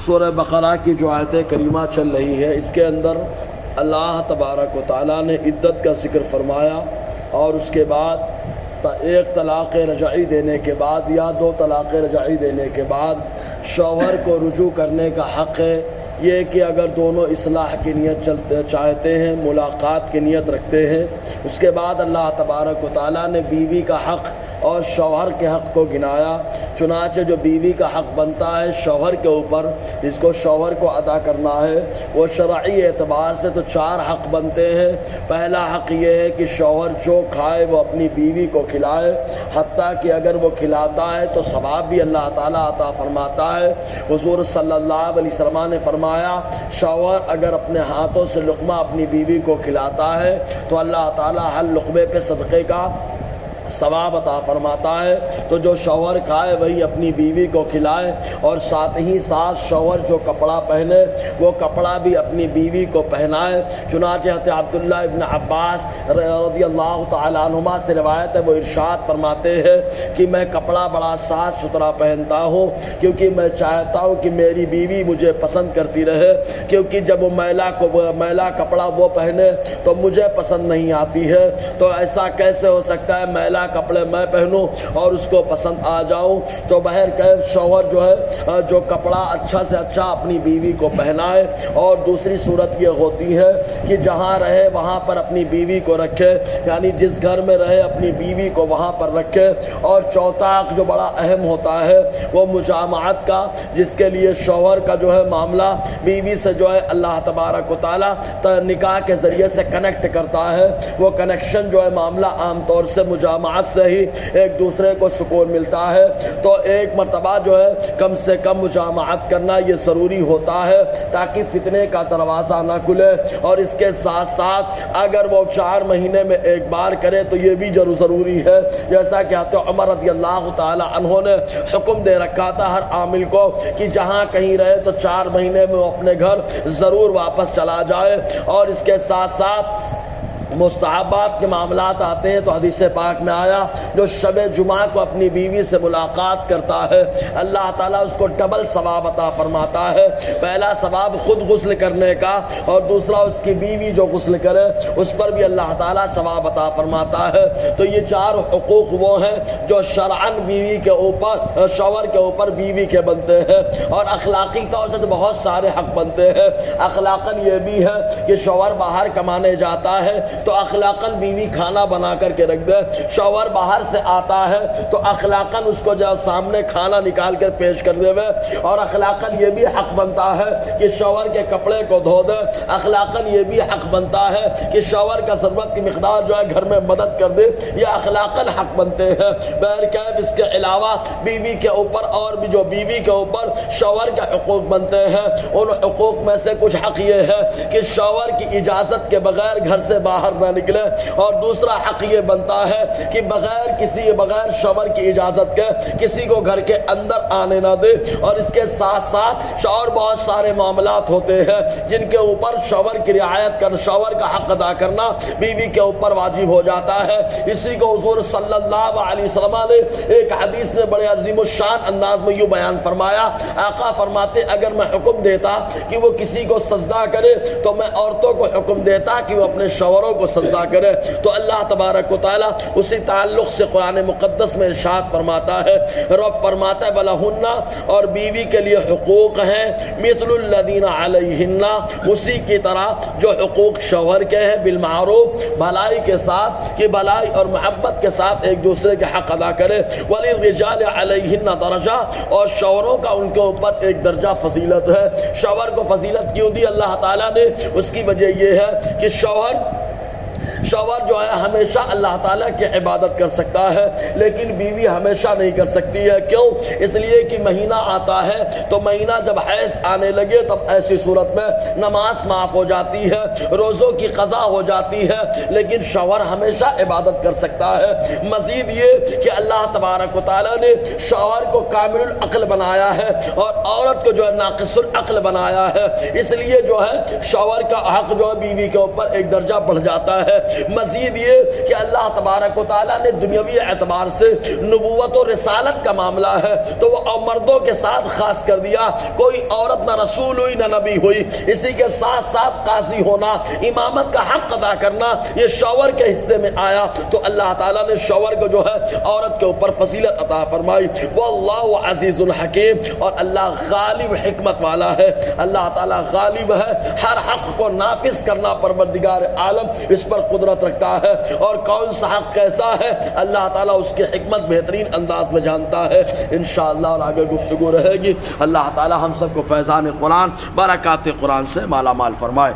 سورہ بقرہ کی جو آیت کریمہ چل رہی ہے، اس کے اندر اللہ تبارک و تعالیٰ نے عدت کا ذکر فرمایا، اور اس کے بعد ایک طلاق رجعی دینے کے بعد یا 2 طلاق رجعی دینے کے بعد شوہر کو رجوع کرنے کا حق ہے یہ کہ اگر دونوں اصلاح کی نیت چاہتے ہیں، ملاقات کی نیت رکھتے ہیں، اس کے بعد اللہ تبارک و تعالیٰ نے بیوی کا حق اور شوہر کے حق کو گنایا۔ چنانچہ جو بیوی کا حق بنتا ہے شوہر کے اوپر، جس کو شوہر کو ادا کرنا ہے، وہ شرعی اعتبار سے تو 4 حق بنتے ہیں۔ پہلا حق یہ ہے کہ شوہر جو کھائے وہ اپنی بیوی کو کھلائے، حتیٰ کہ اگر وہ کھلاتا ہے تو ثواب بھی اللہ تعالیٰ عطا فرماتا ہے۔ حضور صلی اللہ علیہ وسلم نے فرمایا، شوہر اگر اپنے ہاتھوں سے لقمہ اپنی بیوی کو کھلاتا ہے تو اللہ تعالیٰ ہر لقمے پہ صدقے کا ثواب عطا فرماتا ہے۔ تو جو شوہر کھائے وہی اپنی بیوی کو کھلائے، اور ساتھ ہی ساتھ شوہر جو کپڑا پہنے وہ کپڑا بھی اپنی بیوی کو پہنائے۔ چنانچہ حضرت عبداللہ ابن عباس رضی اللہ تعالیٰ عنہما سے روایت ہے، وہ ارشاد فرماتے ہیں کہ میں کپڑا بڑا صاف ستھرا پہنتا ہوں کیونکہ میں چاہتا ہوں کہ میری بیوی مجھے پسند کرتی رہے، کیونکہ جب وہ میلا کپڑا وہ پہنے تو مجھے پسند نہیں آتی ہے، تو ایسا کیسے ہو سکتا ہے میلا کپڑے میں پہنوں اور اس کو پسند آ جاؤں؟ تو بہرکیف شوہر جو ہے جو کپڑا اچھا سے اچھا اپنی بیوی کو پہنائے۔ اور دوسری صورت یہ ہوتی ہے کہ جہاں رہے وہاں پر اپنی بیوی کو رکھے، یعنی جس گھر میں رہے اپنی بیوی کو وہاں پر رکھے۔ اور چوتھا حق جو بڑا اہم ہوتا ہے وہ مجامعت کا، جس کے لیے شوہر کا جو ہے معاملہ بیوی سے جو ہے اللہ تبارک و تعالیٰ نکاح کے ذریعے سے کنیکٹ کرتا ہے۔ وہ کنیکشن جو ہے معاملہ عام طور سے مجامعت سے ہی ایک دوسرے کو سکون ملتا ہے، تو ایک مرتبہ جو ہے کم سے کم مجامعت کرنا یہ ضروری ہوتا ہے تاکہ فتنے کا دروازہ نہ کھلے۔ اور اس کے ساتھ ساتھ اگر وہ 4 مہینے میں ایک بار کرے تو یہ بھی ضروری ہے، جیسا کہ حضرت عمر رضی اللہ تعالی عنہ نے حکم دے رکھا تھا ہر عامل کو کہ جہاں کہیں رہے تو 4 مہینے میں وہ اپنے گھر ضرور واپس چلا جائے۔ اور اس کے ساتھ ساتھ مستحبات کے معاملات آتے ہیں، تو حدیث پاک میں آیا جو شب جمعہ کو اپنی بیوی سے ملاقات کرتا ہے اللہ تعالیٰ اس کو ڈبل ثواب عطا فرماتا ہے۔ پہلا ثواب خود غسل کرنے کا، اور دوسرا اس کی بیوی جو غسل کرے اس پر بھی اللہ تعالیٰ ثواب عطا فرماتا ہے۔ تو یہ 4 حقوق وہ ہیں جو شرعاً بیوی کے اوپر، شوہر کے اوپر بیوی کے بنتے ہیں۔ اور اخلاقی طور سے تو بہت سارے حق بنتے ہیں۔ اخلاقاً یہ بھی ہے کہ شوہر باہر کمانے جاتا ہے تو اخلاقاً بیوی کھانا بنا کر کے رکھ دے، شوہر باہر سے آتا ہے تو اخلاقاً اس کو جب سامنے کھانا نکال کر پیش کر دے، اور اخلاقاً یہ بھی حق بنتا ہے کہ شوہر کے کپڑے کو دھو دے، اخلاقاً یہ بھی حق بنتا ہے کہ شوہر کا ضرورت کی مقدار جو ہے گھر میں مدد کر دے، یہ اخلاقاً حق بنتے ہیں۔ بہرکیف اس کے علاوہ بیوی کے اوپر اور بھی جو بیوی کے اوپر شوہر کے حقوق بنتے ہیں، ان حقوق میں سے کچھ حق یہ ہے کہ شوہر کی اجازت کے بغیر گھر سے باہر نہ نکلے، اور دوسرا حق یہ بنتا ہے کہ بغیر شوہر کی اجازت کے کسی کو گھر کے اندر آنے نہ دے۔ اور اس کے ساتھ ساتھ اور بہت سارے معاملات ہوتے ہیں جن کے اوپر شوہر کی رعایت کرنا، شوہر کا حق ادا کرنا بیوی کے اوپر واجب ہو جاتا ہے۔ اسی کو حضور صلی اللہ علیہ وسلم نے ایک حدیث میں بڑے عظیم الشان انداز میں یوں بیان فرمایا، آقا فرماتے اگر میں حکم دیتا کہ وہ کسی کو سجدہ کرے تو میں عورتوں کو حکم دیتا کہ وہ اپنے شوہروں کو سجدہ کرے۔ تو اللہ تبارک و تعالیٰ اسی تعلق سے قرآن مقدس میں ارشاد فرماتا ہے، رب فرماتا ہے وَلَهُنَّ، اور بیوی کے لیے حقوق ہیں مِثْلُ الَّذِينَ عَلَيْهِنَّ، اسی کی طرح جو حقوق شوہر کے ہیں، بالمعروف، بھلائی کے ساتھ، کہ بھلائی اور محبت کے ساتھ ایک دوسرے کے حق ادا کرے۔ وَلِلرِّجَالِ عَلَيْهِنَّ دَرَجَةٌ، اور شوہروں کا ان کے اوپر ایک درجہ فضیلت ہے۔ شوہر کو فضیلت کیوں دی اللہ تعالیٰ نے؟ اس کی وجہ یہ ہے کہ شوہر جو ہے ہمیشہ اللہ تعالیٰ کی عبادت کر سکتا ہے، لیکن بیوی ہمیشہ نہیں کر سکتی ہے۔ کیوں؟ اس لیے کہ مہینہ آتا ہے تو مہینہ جب حیض آنے لگے تب ایسی صورت میں نماز معاف ہو جاتی ہے، روزوں کی قضا ہو جاتی ہے، لیکن شوہر ہمیشہ عبادت کر سکتا ہے۔ مزید یہ کہ اللہ تبارک و تعالیٰ نے شوہر کو کامل العقل بنایا ہے اور عورت کو جو ہے ناقص العقل بنایا ہے، اس لیے جو ہے شوہر کا حق جو ہے بیوی کے اوپر ایک درجہ بڑھ جاتا ہے۔ مزید یہ کہ اللہ تبارک و تعالیٰ نے دنیاوی اعتبار سے نبوت و رسالت کا معاملہ ہے تو وہ مردوں کے ساتھ خاص کر دیا، کوئی عورت نہ رسول ہوئی نہ نبی ہوئی، اسی کے ساتھ ساتھ قاضی ہونا، امامت کا حق ادا کرنا یہ شوہر کے حصے میں آیا، تو اللہ تعالیٰ نے شوہر کو جو ہے عورت کے اوپر فضیلت عطا فرمائی۔ واللہ عزیز الحکیم، اور اللہ غالب حکمت والا ہے، اللہ تعالیٰ غالب ہے، ہر حق کو نافذ کرنا پروردگار عالم اس پر قدرت رکھتا ہے، اور کون سا حق کیسا ہے اللہ تعالیٰ اس کی حکمت بہترین انداز میں جانتا ہے۔ انشاءاللہ اور آگے گفتگو رہے گی۔ اللہ تعالیٰ ہم سب کو فیضان قرآن، برکات قرآن سے مالا مال فرمائے۔